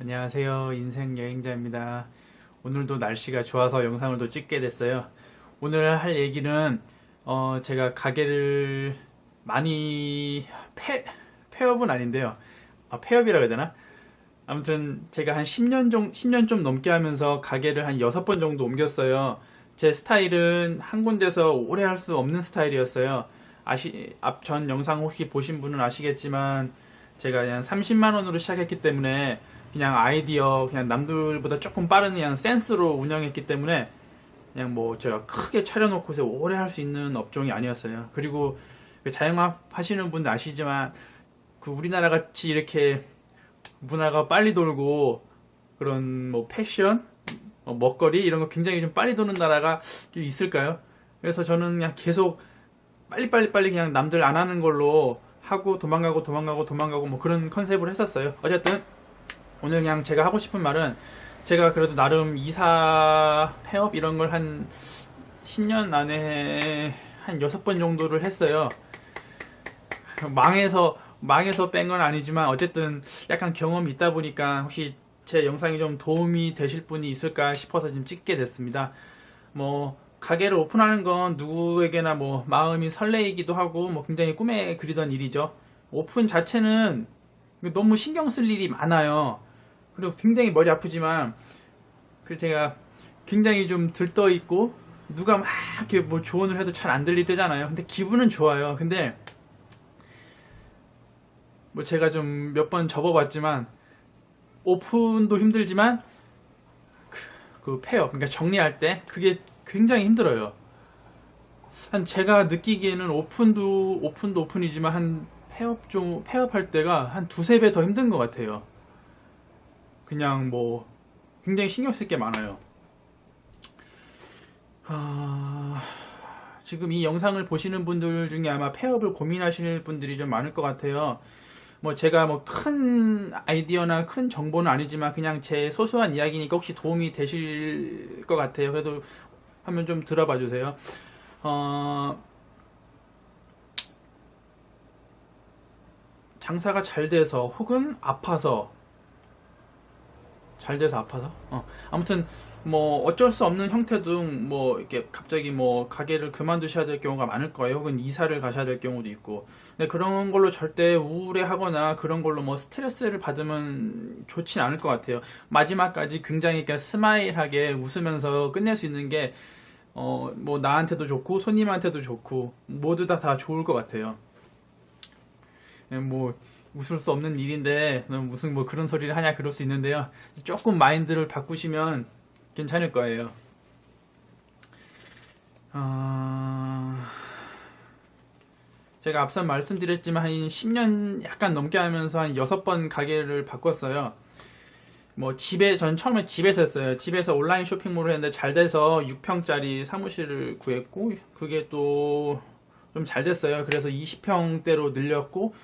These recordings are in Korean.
안녕하세요. 인생 여행자입니다. 오늘도 날씨가 좋아서 영상을 또 찍게 됐어요. 오늘 할 얘기는 제가 가게를 많이 폐업은 아닌데요. 폐업이라고 해야 되나? 아무튼 제가 한 10년 좀 넘게 하면서 가게를 한 6번 정도 옮겼어요. 제 스타일은 한 군데서 오래 할 수 없는 스타일이었어요. 전 영상 혹시 보신 분은 아시겠지만 제가 그냥 30만 원으로 시작했기 때문에 그냥 아이디어 그냥 남들보다 조금 빠른 그냥 센스로 운영했기 때문에 그냥 뭐 제가 크게 차려놓고서 오래 할 수 있는 업종이 아니었어요. 그리고 그 자영업 하시는 분들 아시지만 그 우리나라 같이 이렇게 문화가 빨리 돌고 그런 뭐 패션, 먹거리 이런 거 굉장히 좀 빨리 도는 나라가 있을까요? 그래서 저는 그냥 계속 빨리 그냥 남들 안 하는 걸로 하고 도망가고 뭐 그런 컨셉으로 했었어요. 어쨌든 오늘 그냥 제가 하고 싶은 말은 제가 그래도 나름 이사 폐업 이런 걸 한 10년 안에 한 6번 정도를 했어요. 망해서 뺀 건 아니지만 어쨌든 약간 경험이 있다 보니까 혹시 제 영상이 좀 도움이 되실 분이 있을까 싶어서 지금 찍게 됐습니다. 뭐 가게를 오픈하는 건 누구에게나 뭐 마음이 설레이기도 하고 뭐 굉장히 꿈에 그리던 일이죠. 오픈 자체는 너무 신경 쓸 일이 많아요. 그리고 굉장히 머리 아프지만 그 제가 굉장히 좀 들떠 있고 누가 막 이렇게 뭐 조언을 해도 잘 안 들릴 때잖아요. 근데 기분은 좋아요. 근데 뭐 제가 좀 몇 번 접어봤지만 오픈도 힘들지만 그 폐업, 그러니까 정리할 때 그게 굉장히 힘들어요. 한 제가 느끼기에는 오픈도 오픈이지만 한 폐업할 때가 한 두세 배 더 힘든 것 같아요. 그냥 뭐 굉장히 신경 쓸 게 많아요. 지금 이 영상을 보시는 분들 중에 아마 폐업을 고민하시는 분들이 좀 많을 것 같아요. 뭐 제가 뭐 큰 아이디어나 큰 정보는 아니지만 그냥 제 소소한 이야기니까 혹시 도움이 되실 것 같아요. 그래도 한번 좀 들어봐 주세요. 장사가 잘 돼서 혹은 아파서 아무튼 뭐 어쩔 수 없는 형태도 뭐 이렇게 갑자기 뭐 가게를 그만두셔야 될 경우가 많을 거예요. 혹은 이사를 가셔야 될 경우도 있고. 근데 그런 걸로 절대 우울해하거나 그런 걸로 뭐 스트레스를 받으면 좋진 않을 것 같아요. 마지막까지 굉장히 이렇게 스마일하게 웃으면서 끝낼 수 있는 게 뭐 나한테도 좋고 손님한테도 좋고 모두 다 좋을 것 같아요. 뭐 웃을 수 없는 일인데 너 무슨 뭐 그런 소리를 하냐 그럴 수 있는데요. 조금 마인드를 바꾸시면 괜찮을 거예요. 제가 앞서 말씀드렸지만 한 10년 약간 넘게 하면서 한 6번 가게를 바꿨어요. 뭐 전 처음에 집에서 했어요. 집에서 온라인 쇼핑몰을 했는데 잘 돼서 6평짜리 사무실을 구했고 그게 또 좀 잘 됐어요. 그래서 20평대로 늘렸고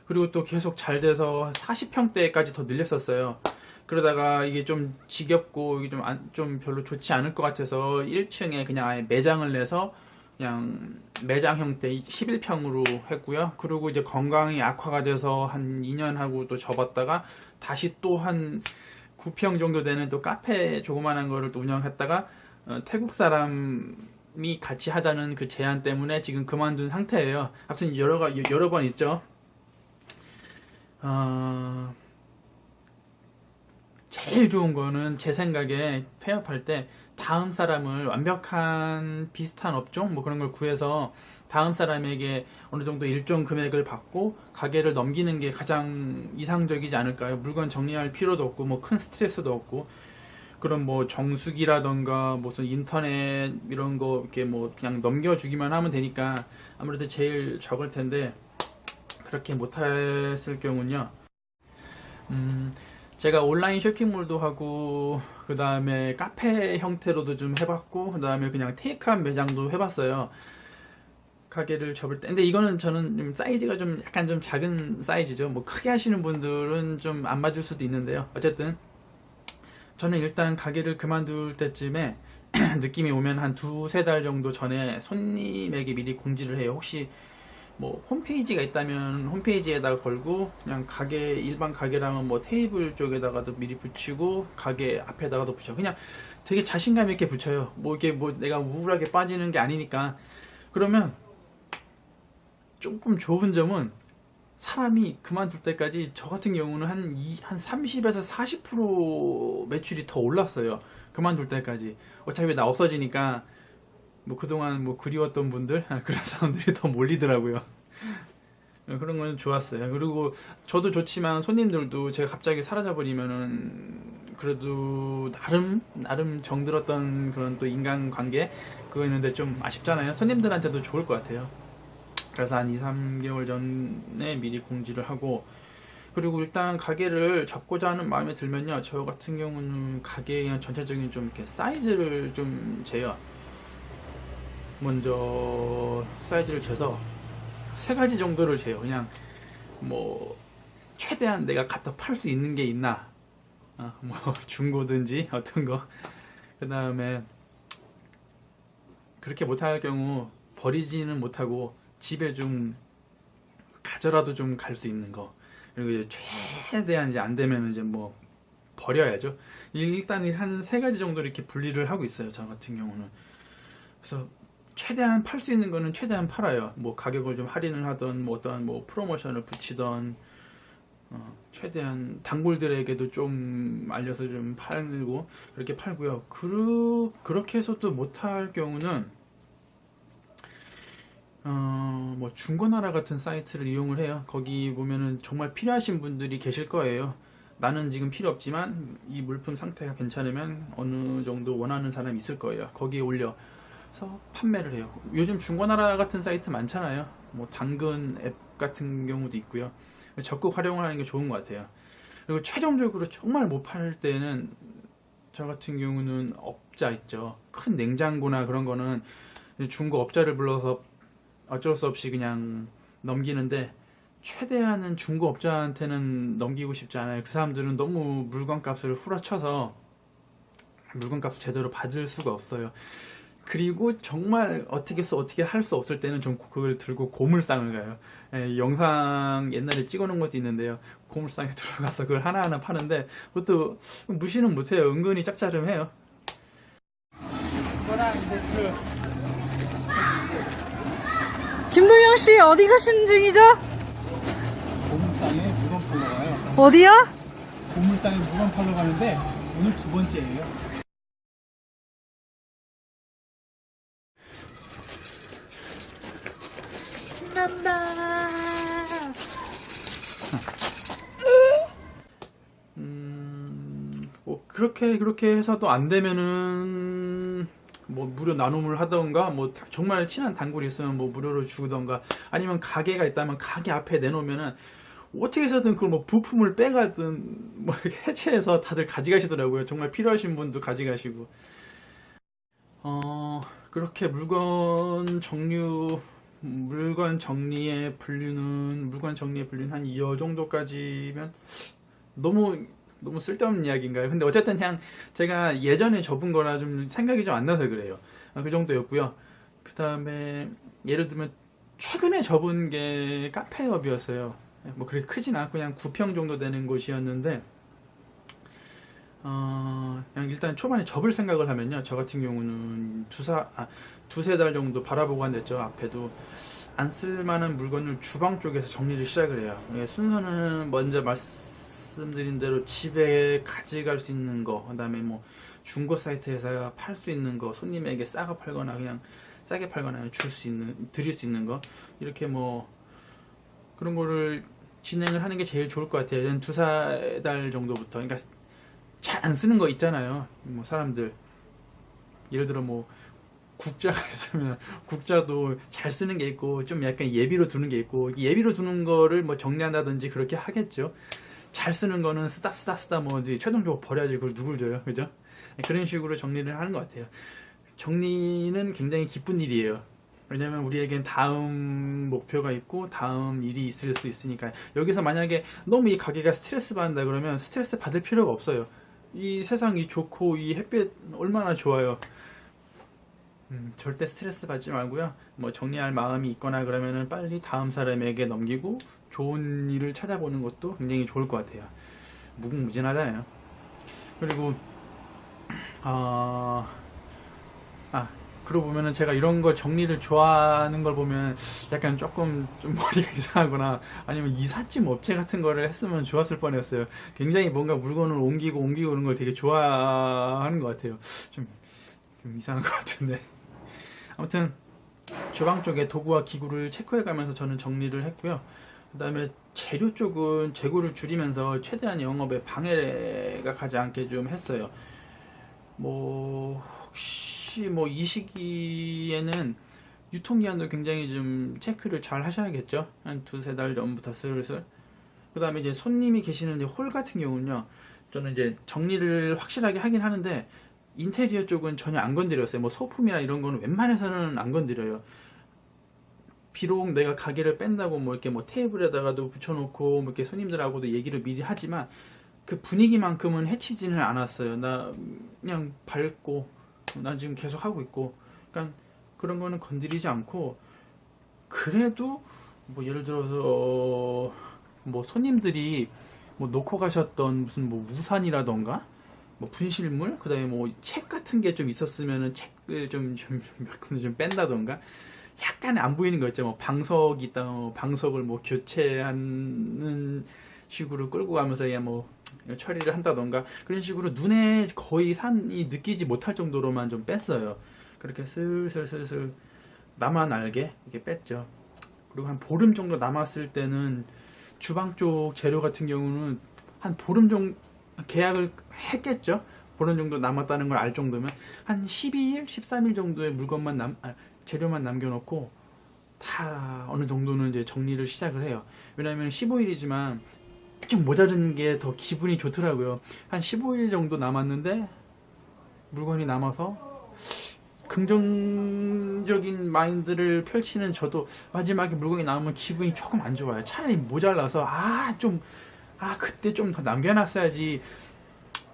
그리고 또 계속 잘 돼서 40평대까지 더 늘렸었어요. 그러다가 이게 좀 지겹고 이게 좀 별로 좋지 않을 것 같아서 1층에 그냥 아예 매장을 내서 그냥 매장 형태 11평으로 했고요. 그리고 이제 건강이 악화가 돼서 한 2년 하고 또 접었다가 다시 또 한 9평 정도 되는 또 카페 조그만한 거를 또 운영했다가 태국 사람이 같이 하자는 그 제안 때문에 지금 그만둔 상태예요. 아무튼 여러 번 있죠. 제일 좋은 거는 제 생각에 폐업할 때 다음 사람을 완벽한 비슷한 업종 뭐 그런 걸 구해서 다음 사람에게 어느 정도 일정 금액을 받고 가게를 넘기는 게 가장 이상적이지 않을까요? 물건 정리할 필요도 없고 뭐 큰 스트레스도 없고 그런 뭐 정수기라던가 무슨 인터넷 이런 거 이렇게 뭐 그냥 넘겨주기만 하면 되니까 아무래도 제일 적을 텐데 그렇게 못했을 경우는요. 제가 온라인 쇼핑몰도 하고 그 다음에 카페 형태로도 좀 해봤고 그 다음에 그냥 테이크아웃 매장도 해봤어요. 가게를 접을 때. 근데 이거는 저는 좀 사이즈가 좀 약간 좀 작은 사이즈죠. 뭐 크게 하시는 분들은 좀 안 맞을 수도 있는데요. 어쨌든 저는 일단 가게를 그만둘 때쯤에 느낌이 오면 한 두세 달 정도 전에 손님에게 미리 공지를 해요. 혹시 뭐 홈페이지가 있다면 홈페이지에다가 걸고, 그냥 가게 일반 가게라면 뭐 테이블 쪽에다가도 미리 붙이고 가게 앞에다가도 붙여. 그냥 되게 자신감 있게 붙여요. 뭐 이게 뭐 내가 우울하게 빠지는 게 아니니까. 그러면 조금 좋은 점은 사람이 그만둘 때까지 저 같은 경우는 한 30에서 40% 매출이 더 올랐어요. 그만둘 때까지. 어차피 나 없어지니까 뭐 그동안 뭐 그리웠던 분들 그런 사람들이 더 몰리더라고요. 그런 건 좋았어요. 그리고 저도 좋지만 손님들도 제가 갑자기 사라져 버리면은 그래도 나름 정들었던 그런 또 인간관계 그거 있는데 좀 아쉽잖아요. 손님들한테도 좋을 것 같아요. 그래서 한 2, 3개월 전에 미리 공지를 하고, 그리고 일단 가게를 잡고자 하는 마음이 들면요, 저 같은 경우는 가게의 그냥 전체적인 좀 이렇게 사이즈를 좀 재요. 먼저 사이즈를 재서 세 가지 정도를 재요. 그냥 뭐 최대한 내가 갖다 팔 수 있는 게 있나, 뭐 중고든지 어떤 거. 그 다음에 그렇게 못할 경우 버리지는 못하고 집에 좀 가져라도 좀 갈 수 있는 거. 그리고 이제 최대한 이제 안 되면 이제 뭐 버려야죠. 일단 한 세 가지 정도 이렇게 분리를 하고 있어요, 저 같은 경우는. 그래서 최대한 팔 수 있는 거는 최대한 팔아요. 뭐 가격을 좀 할인을 하던, 뭐 어떠한 뭐 프로모션을 붙이던, 최대한 단골들에게도 좀 알려서 좀 팔고 그렇게 팔고요. 그렇게 해서 또 못할 경우는 뭐 중고나라 같은 사이트를 이용을 해요. 거기 보면은 정말 필요하신 분들이 계실 거예요. 나는 지금 필요 없지만 이 물품 상태가 괜찮으면 어느 정도 원하는 사람이 있을 거예요. 거기에 올려서 판매를 해요. 요즘 중고나라 같은 사이트 많잖아요. 뭐 당근 앱 같은 경우도 있고요. 적극 활용을 하는 게 좋은 것 같아요. 그리고 최종적으로 정말 못 팔 때는 저 같은 경우는 업자 있죠. 큰 냉장고나 그런 거는 중고 업자를 불러서 어쩔 수 없이 그냥 넘기는데, 최대한은 중고 업자한테는 넘기고 싶지 않아요. 그 사람들은 너무 물건값을 후려쳐서 물건값을 제대로 받을 수가 없어요. 그리고 정말 어떻게 할 수 없을 때는 전 그걸 들고 고물상을 가요. 영상 옛날에 찍어놓은 것도 있는데요. 고물상에 들어가서 그걸 하나하나 파는데 그것도 무시는 못해요. 은근히 짭짤해요. 김동영 씨 어디 가시는 중이죠? 고물상에 물건 팔러 가요. 어디야? 고물상에 물건 팔러 가는데 오늘 두 번째예요. 신난다. 뭐 그렇게 해서도 안 되면은 뭐 무료 나눔을 하던가, 뭐 정말 친한 단골이 있으면 뭐 무료로 주던가, 아니면 가게가 있다면 가게 앞에 내놓으면은 어떻게 해서든 그걸 뭐 부품을 빼가든 뭐 해체해서 다들 가져가시더라고요. 정말 필요하신 분도 가져가시고. 그렇게 물건 정리에 분류는 한 이 정도까지면 너무 쓸데없는 이야기인가요? 근데 어쨌든 그냥 제가 예전에 접은 거라 좀 생각이 좀 안 나서 그래요. 그 정도였고요. 그 다음에 예를 들면 최근에 접은 게 카페업이었어요. 뭐 그렇게 크진 않고 그냥 9평 정도 되는 곳이었는데, 그냥 일단 초반에 접을 생각을 하면요, 저 같은 경우는 두세 달 정도 바라보고 앉았죠. 앞에도 안 쓸만한 물건을 주방 쪽에서 정리를 시작을 해요. 순서는 먼저 말씀드린 대로 집에 가져갈 수 있는 거, 그 다음에 뭐 중고 사이트에서 팔 수 있는 거, 손님에게 싸게 팔거나 그냥 드릴 수 있는 거, 이렇게 뭐 그런 거를 진행을 하는 게 제일 좋을 것 같아요. 한 두세 달 정도부터. 그러니까 잘 안 쓰는 거 있잖아요. 뭐 사람들 예를 들어 뭐 국자가 있으면 국자도 잘 쓰는 게 있고 좀 약간 예비로 두는 게 있고, 예비로 두는 거를 뭐 정리한다든지 그렇게 하겠죠. 잘 쓰는 거는 쓰다 뭐 이제 최종적으로 버려야지. 그걸 누굴 줘요, 그죠? 그런 식으로 정리를 하는 것 같아요. 정리는 굉장히 기쁜 일이에요. 왜냐면 우리에겐 다음 목표가 있고 다음 일이 있을 수 있으니까. 여기서 만약에 너무 이 가게가 스트레스 받는다 그러면 스트레스 받을 필요가 없어요. 이 세상이 좋고 이 햇빛 얼마나 좋아요. 절대 스트레스 받지 말고요. 뭐 정리할 마음이 있거나 그러면은 빨리 다음 사람에게 넘기고 좋은 일을 찾아보는 것도 굉장히 좋을 것 같아요. 무궁무진하잖아요. 그리고 아, 그러고 보면은 제가 이런 걸 정리를 좋아하는 걸 보면 약간 조금 좀 머리가 이상하거나 아니면 이삿짐 업체 같은 거를 했으면 좋았을 뻔했어요. 굉장히 뭔가 물건을 옮기고 그런 걸 되게 좋아하는 것 같아요. 좀, 좀 이상한 것 같은데. 아무튼 주방 쪽에 도구와 기구를 체크해 가면서 저는 정리를 했고요. 그 다음에 재료 쪽은 재고를 줄이면서 최대한 영업에 방해가 가지 않게 좀 했어요. 뭐 혹시 뭐 이 시기에는 유통기한도 굉장히 좀 체크를 잘 하셔야겠죠. 한 두세 달 전부터 슬슬. 그 다음에 이제 손님이 계시는 홀 같은 경우는요, 저는 이제 정리를 확실하게 하긴 하는데 인테리어 쪽은 전혀 안 건드렸어요. 뭐 소품이나 이런 거는 웬만해서는 안 건드려요. 비록 내가 가게를 뺀다고 뭐 이렇게 뭐 테이블에다가도 붙여놓고 뭐 이렇게 손님들하고도 얘기를 미리 하지만 그 분위기만큼은 해치지는 않았어요. 나 그냥 밝고 나 지금 계속 하고 있고, 그러니까 그런 거는 건드리지 않고, 그래도 뭐 예를 들어서 뭐 손님들이 뭐 놓고 가셨던 무슨 뭐 우산이라던가 뭐 분실물, 그다음에 뭐 책 같은 게 좀 있었으면은 책을 몇 군데 좀 뺀다던가, 약간 안 보이는 거 있죠. 뭐 방석이 있다, 방석을 뭐 교체하는 식으로 끌고 가면서 그냥 뭐 처리를 한다던가, 그런 식으로 눈에 거의 산이 느끼지 못할 정도로만 좀 뺐어요. 그렇게 슬슬 나만 알게 이렇게 뺐죠. 그리고 한 보름 정도 남았을 때는 주방 쪽 재료 같은 경우는 한 보름 정도 계약을 했겠죠. 보름 정도 남았다는 걸 알 정도면 한 12일, 13일 정도의 물건만 재료만 남겨놓고 다 어느 정도는 이제 정리를 시작을 해요. 왜냐하면 15일이지만 좀 모자른 게 더 기분이 좋더라고요. 한 15일 정도 남았는데 물건이 남아서 긍정적인 마인드를 펼치는 저도 마지막에 물건이 남으면 기분이 조금 안 좋아요. 차라리 모자라서 그때 좀 더 남겨놨어야지,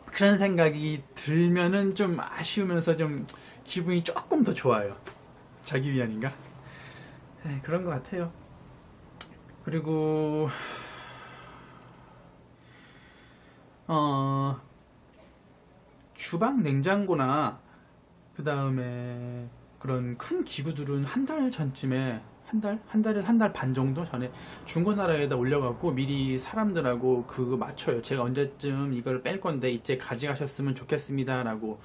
그런 생각이 들면은 좀 아쉬우면서 좀 기분이 조금 더 좋아요. 자기 위안인가? 네, 그런 것 같아요. 그리고 주방 냉장고나 그 다음에 그런 큰 기구들은 한 달 전쯤에 한 달 반 정도 전에 중고나라에다 올려갖고 미리 사람들하고 그거 맞춰요. 제가 언제쯤 이걸 뺄 건데 이제 가져가셨으면 좋겠습니다 라고.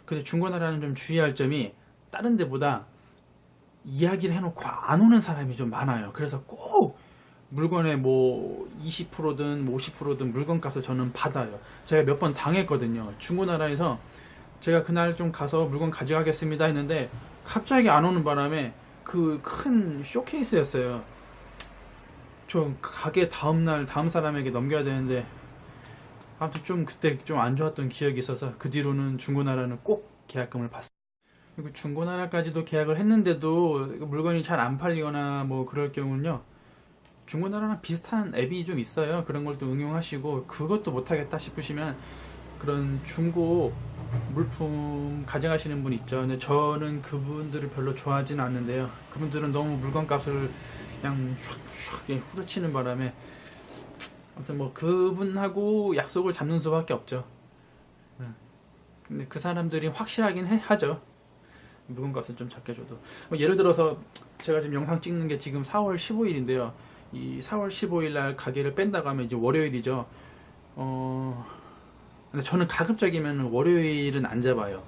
근데 중고나라는 좀 주의할 점이 다른 데보다 이야기를 해놓고 안 오는 사람이 좀 많아요. 그래서 꼭 물건의 뭐 20%든 뭐 50%든 물건값을 저는 받아요. 제가 몇 번 당했거든요. 중고나라에서 제가 그날 좀 가서 물건 가져가겠습니다 했는데 갑자기 안 오는 바람에 그 큰 쇼케이스였어요. 저 가게 다음날 다음 사람에게 넘겨야 되는데 아무튼 좀 그때 좀 안 좋았던 기억이 있어서 그 뒤로는 중고나라는 꼭 계약금을 받습니다. 그리고 중고나라까지도 계약을 했는데도 물건이 잘 안 팔리거나 뭐 그럴 경우는요, 중고나라랑 비슷한 앱이 좀 있어요. 그런 걸 또 응용하시고, 그것도 못하겠다 싶으시면 그런 중고 물품 가져가시는 분 있죠. 근데 저는 그분들을 별로 좋아하지는 않는데요. 그분들은 너무 물건값을 그냥 샥샥 후려치는 바람에 아무튼 뭐 그분하고 약속을 잡는 수밖에 없죠. 근데 그 사람들이 확실하긴 하죠. 물건값은 좀 작게 줘도. 뭐 예를 들어서 제가 지금 영상 찍는 게 지금 4월 15일인데요. 이 4월 15일 날 가게를 뺀다고 하면 이제 월요일이죠. 근데 저는 가급적이면 월요일은 안 잡아요.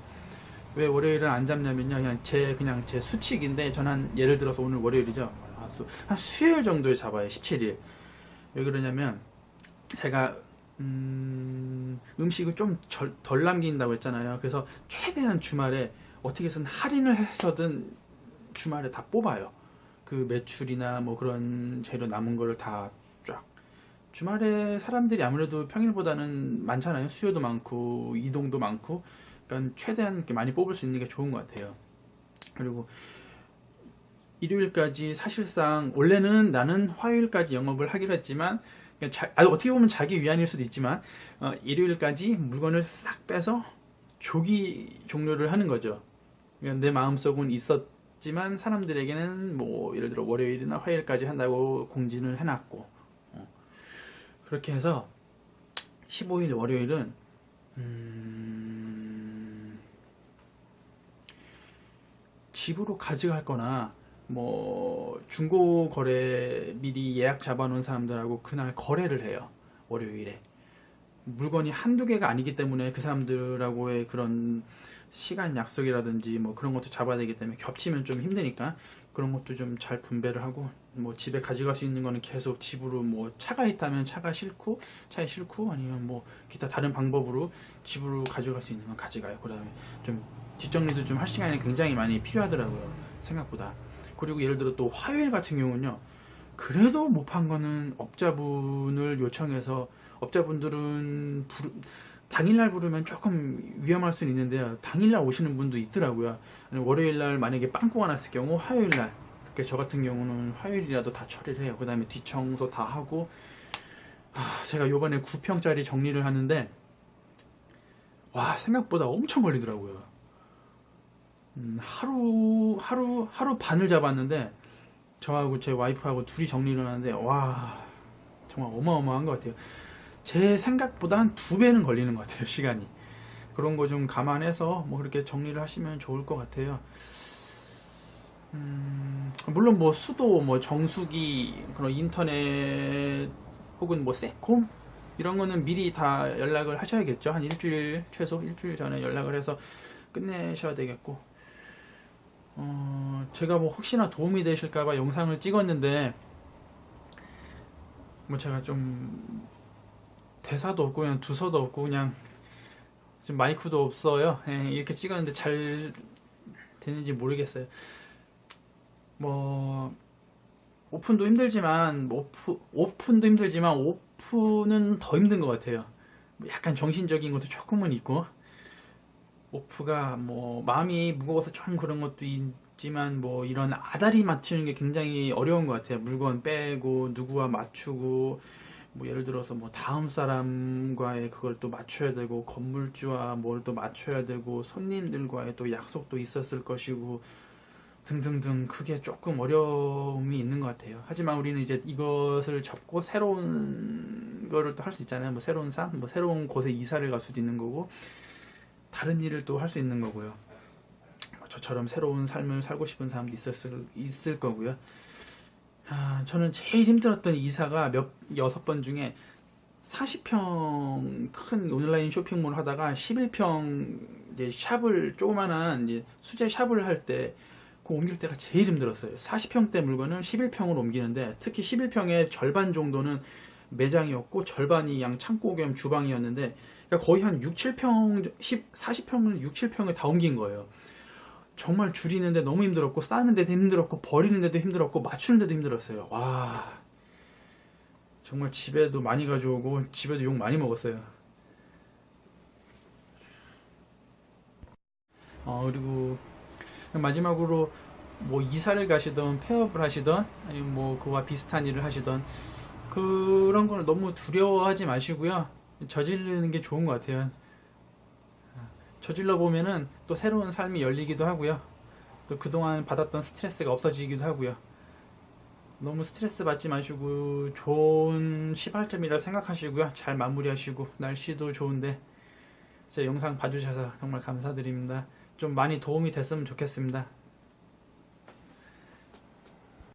왜 월요일은 안 잡냐면요, 그냥 제 수칙인데, 저는 한예를 들어서 오늘 월요일이죠. 한 수요일 정도에 잡아요. 17일. 왜 그러냐면 제가 음식을 좀 덜 남긴다고 했잖아요. 그래서 최대한 주말에 어떻게 해서든 할인을 해서든 주말에 다 뽑아요. 그 매출이나 뭐 그런 재료 남은 거를 다 쫙. 주말에 사람들이 아무래도 평일보다는 많잖아요. 수요도 많고 이동도 많고, 그러니까 최대한 이렇게 많이 뽑을 수 있는 게 좋은 것 같아요. 그리고 일요일까지 사실상 원래는 나는 화요일까지 영업을 하기로 했지만, 어떻게 보면 자기 위안일 수도 있지만 일요일까지 물건을 싹 빼서 조기 종료를 하는 거죠. 그러니까 내 마음속은 있었지만 사람들에게는 뭐 예를 들어 월요일이나 화요일까지 한다고 공지를 해놨고, 그렇게 해서 15일 월요일은 집으로 가져갈 거나 뭐 중고 거래 미리 예약 잡아놓은 사람들하고 그날 거래를 해요. 월요일에 물건이 한두 개가 아니기 때문에 그 사람들하고의 그런 시간 약속이라든지 뭐 그런 것도 잡아야 되기 때문에 겹치면 좀 힘드니까 그런 것도 좀 잘 분배를 하고, 뭐 집에 가져갈 수 있는 거는 계속 집으로, 뭐 차가 있다면 차에 싣고 아니면 뭐 기타 다른 방법으로 집으로 가져갈 수 있는 건 가져가요. 그 다음에 좀 뒷정리도 좀 할 시간이 굉장히 많이 필요하더라고요, 생각보다. 그리고 예를 들어 또 화요일 같은 경우는요, 그래도 못 판 거는 업자분을 요청해서, 업자분들은 당일날 부르면 조금 위험할 수는 있는데요, 당일날 오시는 분도 있더라고요. 월요일날 만약에 빵꾸가 났을 경우 화요일날, 그러니까 저 같은 경우는 화요일이라도 다 처리를 해요. 그 다음에 뒷청소 다 하고, 제가 요번에 9평짜리 정리를 하는데 와, 생각보다 엄청 걸리더라고요. 하루 반을 잡았는데 저하고 제 와이프하고 둘이 정리를 하는데 와, 정말 어마어마한 것 같아요. 제 생각보다 한 2배는 걸리는 것 같아요, 시간이. 그런 거 좀 감안해서 뭐 그렇게 정리를 하시면 좋을 것 같아요. 물론 뭐 수도, 뭐 정수기, 그런 인터넷 혹은 뭐 세콤 이런 거는 미리 다 연락을 하셔야겠죠. 한 일주일, 최소 일주일 전에 연락을 해서 끝내셔야 되겠고, 제가 뭐 혹시나 도움이 되실까봐 영상을 찍었는데 뭐 제가 좀 대사도 없고 그냥 두서도 없고 그냥 좀 마이크도 없어요. 이렇게 찍었는데 잘 되는지 모르겠어요. 뭐 오픈도 힘들지만 오픈은 더 힘든 것 같아요. 약간 정신적인 것도 조금은 있고, 오프가 뭐 마음이 무거워서 좀 그런 것도 있지만 뭐 이런 아다리 맞추는 게 굉장히 어려운 것 같아요. 물건 빼고 누구와 맞추고, 뭐 예를 들어서 뭐 다음 사람과의 그걸 또 맞춰야 되고, 건물주와 뭘 또 맞춰야 되고, 손님들과의 또 약속도 있었을 것이고 등등등, 그게 조금 어려움이 있는 것 같아요. 하지만 우리는 이제 이것을 접고 새로운 거를 또 할 수 있잖아요. 뭐 새로운 삶, 뭐 새로운 곳에 이사를 갈 수도 있는 거고, 다른 일을 또 할 수 있는 거고요. 저처럼 새로운 삶을 살고 싶은 사람도 있을 거고요. 저는 제일 힘들었던 이사가 6번 중에 40평 큰 온라인 쇼핑몰 하다가 11평 이제 샵을, 조그만한 이제 수제 샵을 할 때 그 옮길 때가 제일 힘들었어요. 40평대 물건을 11평으로 옮기는데, 특히 11평의 절반 정도는 매장이었고 절반이 양 창고 겸 주방이었는데, 그러니까 거의 한 6, 7평, 40평을 6, 7평을 다 옮긴 거예요. 정말 줄이는데 너무 힘들었고, 싸는데도 힘들었고, 버리는데도 힘들었고, 맞추는데도 힘들었어요. 와, 정말 집에도 많이 가져오고 집에도 욕 많이 먹었어요. 그리고 마지막으로 뭐 이사를 가시던 폐업을 하시던 아니면 뭐 그와 비슷한 일을 하시던, 그런 걸 너무 두려워하지 마시고요, 저지르는 게 좋은 것 같아요. 저질러 보면은 또 새로운 삶이 열리기도 하고요, 또 그동안 받았던 스트레스가 없어지기도 하고요. 너무 스트레스 받지 마시고 좋은 시발점이라 생각하시고요, 잘 마무리하시고, 날씨도 좋은데 제 영상 봐주셔서 정말 감사드립니다. 좀 많이 도움이 됐으면 좋겠습니다.